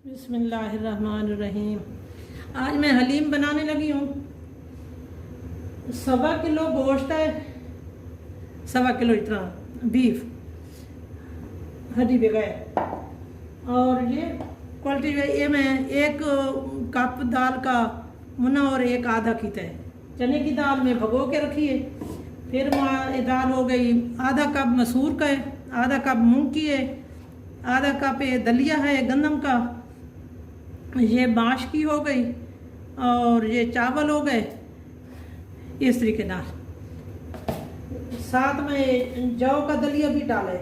बिस्मिल्लाहिर्रहमानिर्रहीम। आज मैं हलीम बनाने लगी हूँ। 1.25 किलो गोश्त है, 1.25 किलो इतना बीफ हड्डी बगैर, और ये क्वालिटी ये मैं 1 कप दाल का मुन्ना और 1 आधा की तय चने की दाल में भगो के रखी है। फिर दाल हो गई आधा कप मसूर का है, आधा कप मूंग की है, आधा कप दलिया है गंदम का, ये बाँस की हो गई, और ये चावल हो गए इस तरीके नाल। साथ में जौ का दलिया भी डाले।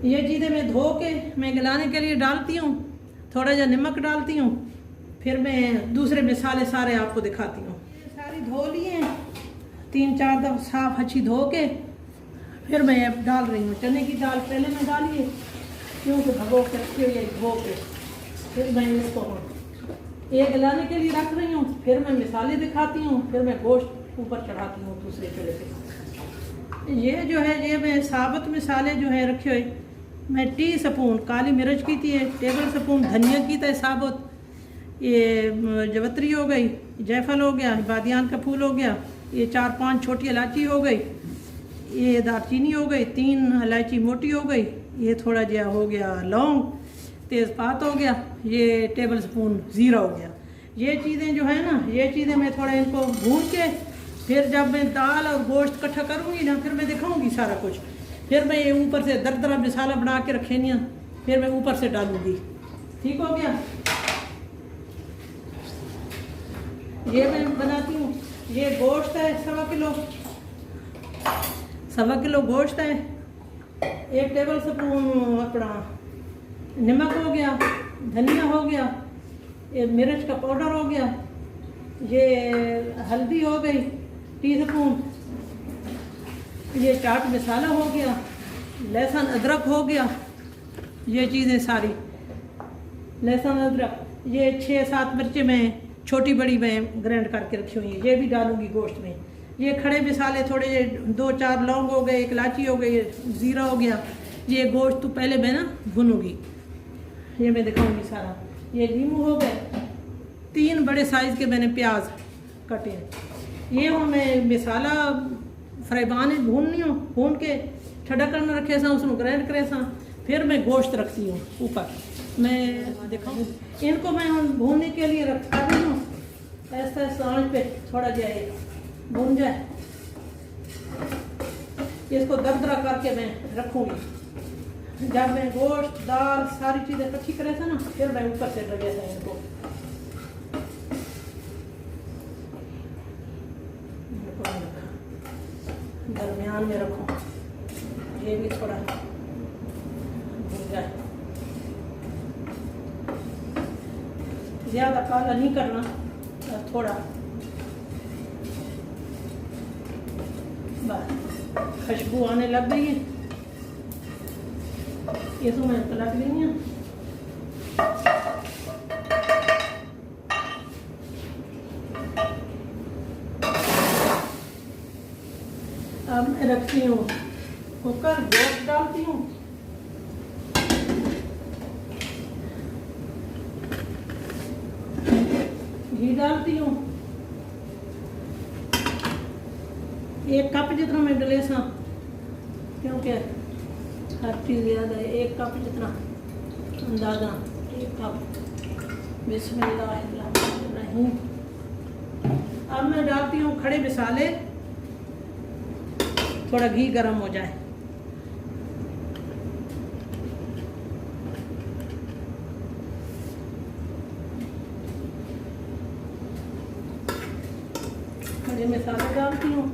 ये चीज़ें मैं धो के मैं गलाने के लिए डालती हूँ, थोड़ा जा नमक डालती हूँ, फिर मैं दूसरे मसाले सारे आपको दिखाती हूँ। सारी धो लिए 3-4 दफ़ा साफ अच्छी धो के फिर मैं डाल रही हूँ। चने की दाल पहले मैं डालिए क्योंकि भगो के रखी हुई है, धो के फिर मैं इसको एक गलाने के लिए रख रही हूँ, फिर मैं मसाले दिखाती हूँ, फिर मैं गोश्त ऊपर चढ़ाती हूँ दूसरे चूल्हे पे। ये जो है ये मैं साबुत मसाले जो है रखे हुए, मैं टी स्पून काली मिर्च की थी, 1 टेबल स्पून धनिया की था साबुत, ये जवतरी हो गई, जायफल हो गया, बादियान का फूल हो गया, ये 4-5 छोटी इलायची हो गई, ये दालचीनी हो गई, 3 इलायची मोटी हो गई, ये थोड़ा जहा हो गया लौंग, तेज़पात हो गया, ये टेबल स्पून ज़ीरा हो गया। ये चीज़ें जो है ना, ये चीज़ें मैं थोड़ा इनको भून के फिर जब मैं दाल और गोश्त इकट्ठा करूँगी ना, फिर मैं दिखाऊँगी सारा कुछ। फिर मैं ये ऊपर से दरदरा मसाला बना के रखे नहीं, फिर मैं ऊपर से डालूँगी। ठीक हो गया। ये मैं बनाती हूँ। ये गोश्त है 1.25 किलो गोश्त है, 1 टेबल स्पून अपना नमक हो गया, धनिया हो गया, ये मिर्च का पाउडर हो गया, ये हल्दी हो गई टी स्पून, ये चाट मसाला हो गया, लहसुन अदरक हो गया, ये चीज़ें सारी लहसुन अदरक, ये 6-7 मिर्चें मैं छोटी बड़ी मैं ग्राइंड करके रखी हुई है, ये भी डालूंगी गोश्त में। ये खड़े मसाले थोड़े 2-4 लौंग हो गए, 1 इलायची हो गई, ज़ीरा हो गया। ये गोश्त तो पहले मैं ना भूनूंगी, ये मैं दिखाऊंगी सारा। ये नींबू हो गए, 3 बड़े साइज़ के मैंने प्याज कटे हैं। ये हूँ मैं मसाला फ्राईबान भूननी हूँ, भून के ठंडा करना रखे सा, उसको ग्राइंड करे सा, फिर मैं गोश्त रखती हूँ ऊपर। मैं दिखाऊँ इनको मैं भूनने के लिए रखता रही हूँ, ऐसा आंच पे थोड़ा जाए भून जाए, इसको दरदरा करके मैं रखूँगी। जब मैं गोश्त दाल सारी चीज़ें इकट्ठी करे था ना, फिर मैं ऊपर से लगे था इनको। दरमियान में रखूँ, ये भी थोड़ा भून जाए, ज़्यादा काला नहीं करना, थोड़ा बस खुशबू आने लग गई है, ये तो मैं पलट गई हूँ। अब मैं रखती हूँ कुकर, गोश्त डालती हूँ, घी डालती हूँ, 1 कप जितना मैं डले सा, क्योंकि हर चीज़ याद है, 1 कप जितना अंदाज़ा, 1 कप। बिस्मिल्लाहिर्रहमानिर्रहीम। अब मैं डालती हूँ खड़े मसाले, थोड़ा घी गर्म हो जाए। खड़े मसाले डालती हूँ,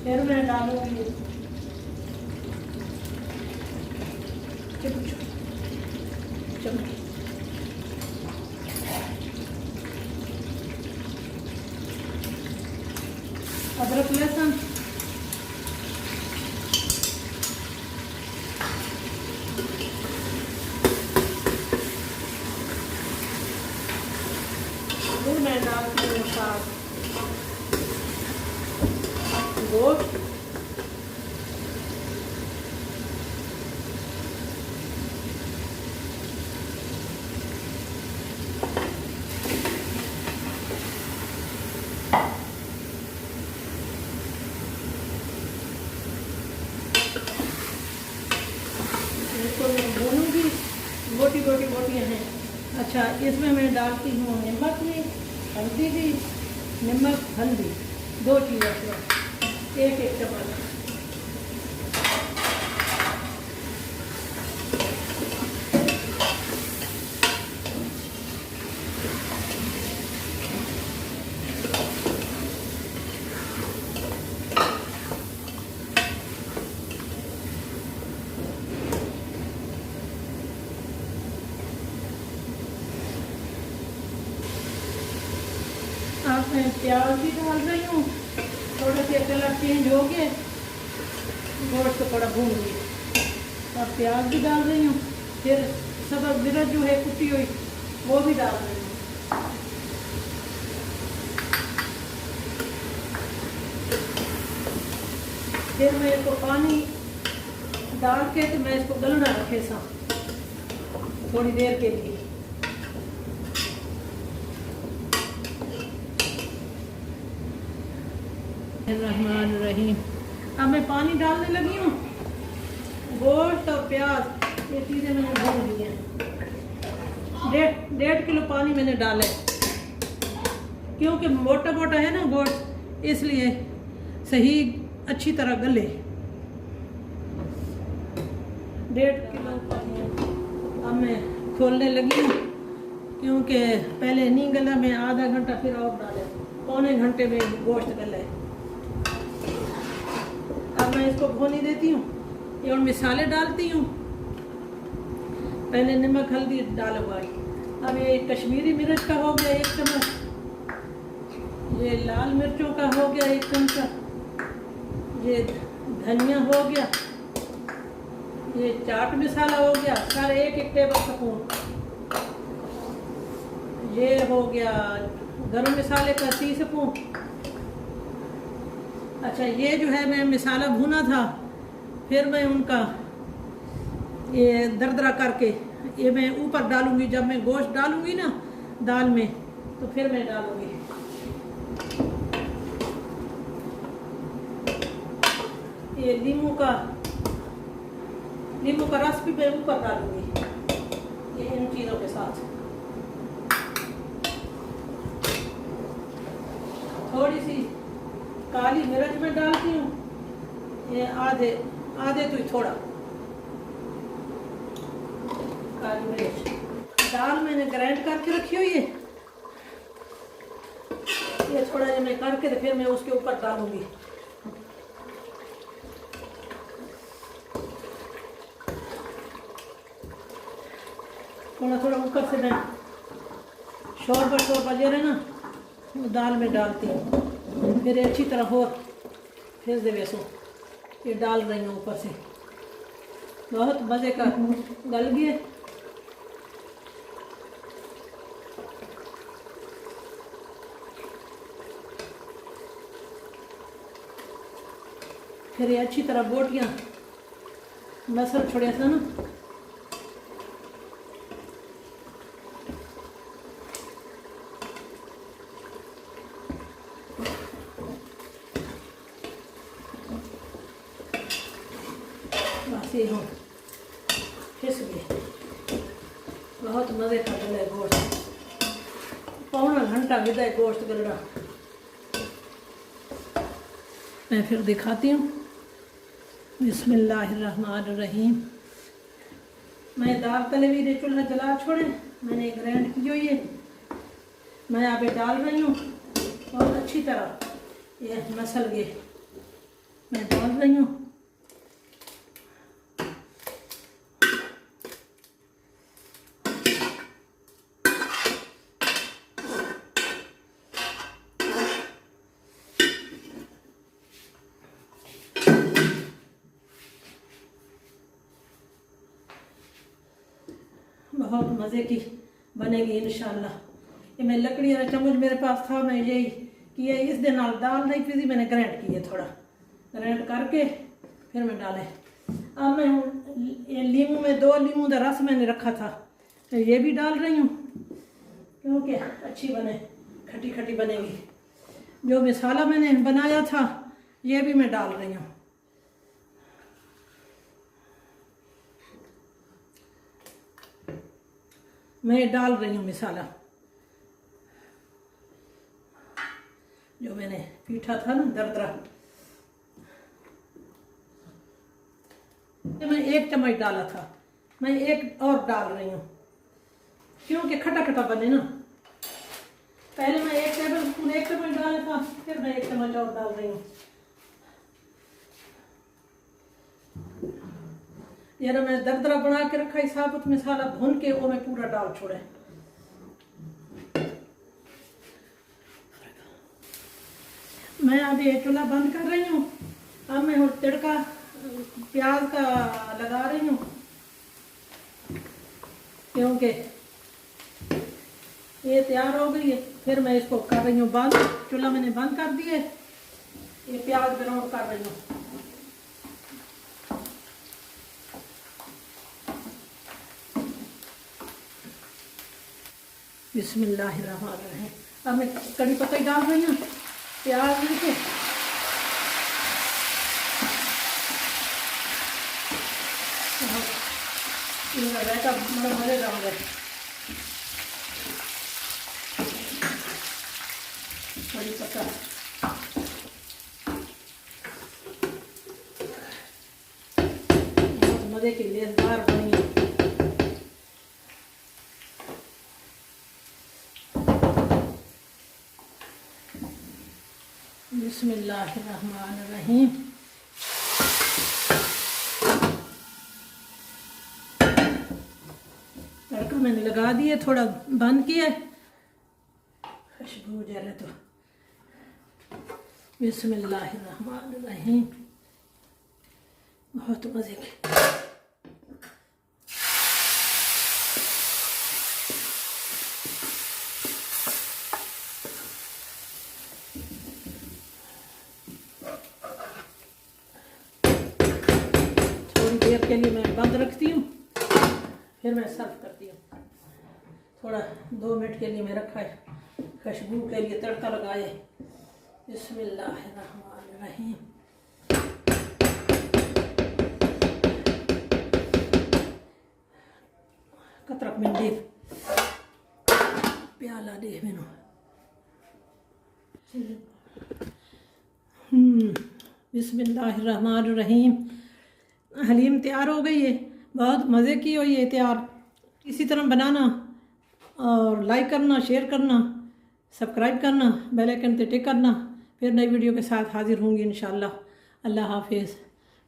फिर मैं डालूंगी चमकी, अदरक लहसुन, फिर मैं डालती हूँ साथ गोश्त, इसको मैं भूनूंगी। मोटी मोटी मोटियाँ हैं। अच्छा, इसमें मैं डालती हूँ नमक भी, हल्दी भी। नमक हल्दी 2 चीज़ें, एक एक चम्मच। अब मैं प्याज भी डाल रही हूँ। थोड़ा सा कलर चेंज हो गया, गोश्त को थोड़ा भून लिया। अब प्याज भी डाल रही हूँ। फिर सब्ज़ मिर्च जो है कुटी हुई वो भी डाल रही हूँ। फिर मैं इसको पानी डाल के तो मैं इसको गलना रखे सा थोड़ी देर के लिए। रहमान रहीम। अब मैं पानी डालने लगी हूँ। गोश्त और प्याज ये चीज़ें मैंने भून ली हैं। 1.5 किलो पानी मैंने डाला है, क्योंकि मोटा मोटा है ना गोश्त, इसलिए सही अच्छी तरह गले। 1.5 किलो पानी। अब मैं खोलने लगी हूँ, क्योंकि पहले नहीं गला। मैं आधा घंटा फिर और डाले, पौने घंटे में गोश्त गला है। अब मैं इसको भूनी देती हूँ। ये और मसाले डालती हूँ। पहले नमक हल्दी डाला हुआ है। अब ये कश्मीरी मिर्च का हो गया 1 चम्मच। ये लाल मिर्चों का हो गया 1 चमचा। ये धनिया हो गया। ये चाट मसाला हो गया सारे 1-1 टेबल स्पून। ये हो गया गरम मसाले का 30 स्पून। अच्छा, ये जो है मैं मसाला भुना था, फिर मैं उनका ये दरदरा करके ये मैं ऊपर डालूंगी। जब मैं गोश्त डालूंगी ना दाल में, तो फिर मैं डालूंगी। ये नींबू का रस भी मैं ऊपर डालूंगी, ये इन चीज़ों के साथ। थोड़ी सी काली मिर्च में डालती हूँ। ये आधे तो ही थोड़ा काली मिर्च। दाल मैंने ग्राइंड करके रखी हुई है। ये थोड़ा जब मैं करके तो फिर मैं उसके ऊपर डालूंगी। थोड़ा थोड़ा ऊपर से मैं शोरबा जे रहे ना वो दाल में डालती हूँ। फिर अच्छी तरह हो फिर दे वैसो ये डाल रही हूँ ऊपर से। बहुत मज़े का गल गया। फिर ये अच्छी तरह बोटियाँ मसल छोड़े था ना, बस ये हो फिस गए। बहुत मज़े का गला है गोश्त। पौना घंटा विदा है गोश्त गलना। मैं फिर दिखाती हूँ। बिस्मिल्लाहिर्रहमानिर्रहीम। मैं दाल तले हुई चूल्हा जला छोड़े, मैंने ग्राइंड की हुई है। मैं यहाँ पे डाल रही हूँ। बहुत अच्छी तरह ये मसल गए मैं डाल रही हूँ। बहुत मज़े की बनेगी इंशाल्लाह। ये मैं लकड़ी वाला चम्मच मेरे पास था, मैं यही कि ये इस दे नाल दाल नहीं पीसी, मैंने ग्राइंड किए, थोड़ा ग्राइंड करके फिर मैं डाले। अब मैं ये लीमू में 2 लीमू का रस मैंने रखा था, तो ये भी डाल रही हूँ क्योंकि अच्छी बने, खट्टी खट्टी बनेगी। जो मसाला मैंने बनाया था ये भी मैं डाल रही हूँ। मैं डाल रही हूँ मसाला जो मैंने पीठा था ना दरदरा, मैं 1 चम्मच डाला था, मैं 1 और डाल रही हूँ क्योंकि खट्टा खट्टा बने ना। पहले मैं 1 टेबलस्पून 1 चम्मच डाला था, फिर मैं 1 चम्मच और डाल रही हूँ। ये ना मैं दरदरा बना के रखा है साबुत मसाला, भून के वो मैं पूरा डाल छोड़े। मैं अब ये चूल्हा बंद कर रही हूँ। अब मैं तड़का प्याज का लगा रही हूँ क्योंकि ये तैयार हो गई है। फिर मैं इसको कर रही हूँ बंद, चूल्हा मैंने बंद कर दिए। ये प्याज ब्राउन कर रही हूँ। बिस्मिल्लाहिर्रहमानिर्रहीम। अब मैं कड़ी पत्ता डाल रही हूँ, प्याज लेके रहता बड़ा मजे डालूंगा। कड़ी पत्ता बहुत मजे की लेसदार बनी है। बिस्मिल्लाहिर्रहमानिर्रहीम। तड़का मैंने लगा दिए, थोड़ा बंद किया, खुशबू जा रहा तो। बिस्मिल्लाहिर्रहमानिर्रहीम। बहुत मजे के। थोड़ी देर के लिए मैं बंद रखती हूँ, फिर मैं सर्व करती हूँ। थोड़ा 2 मिनट के लिए मैं रखा है खुशबू के लिए, तड़का लगाए। बिस्मिल्लाहिर्रहमानिर्रहीम। कतरक में दे प्याला दे मैनू। बिस्मिल्लाहिर्रहमानिर्रहीम। हलीम तैयार हो गई है, बहुत मज़े की हुई है तैयार। इसी तरह बनाना और लाइक करना, शेयर करना, सब्सक्राइब करना, बेल आइकन पे टिक करना। फिर नई वीडियो के साथ हाजिर होंगी इंशाल्लाह। अल्लाह हाफिज़।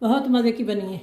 बहुत मज़े की बनी है।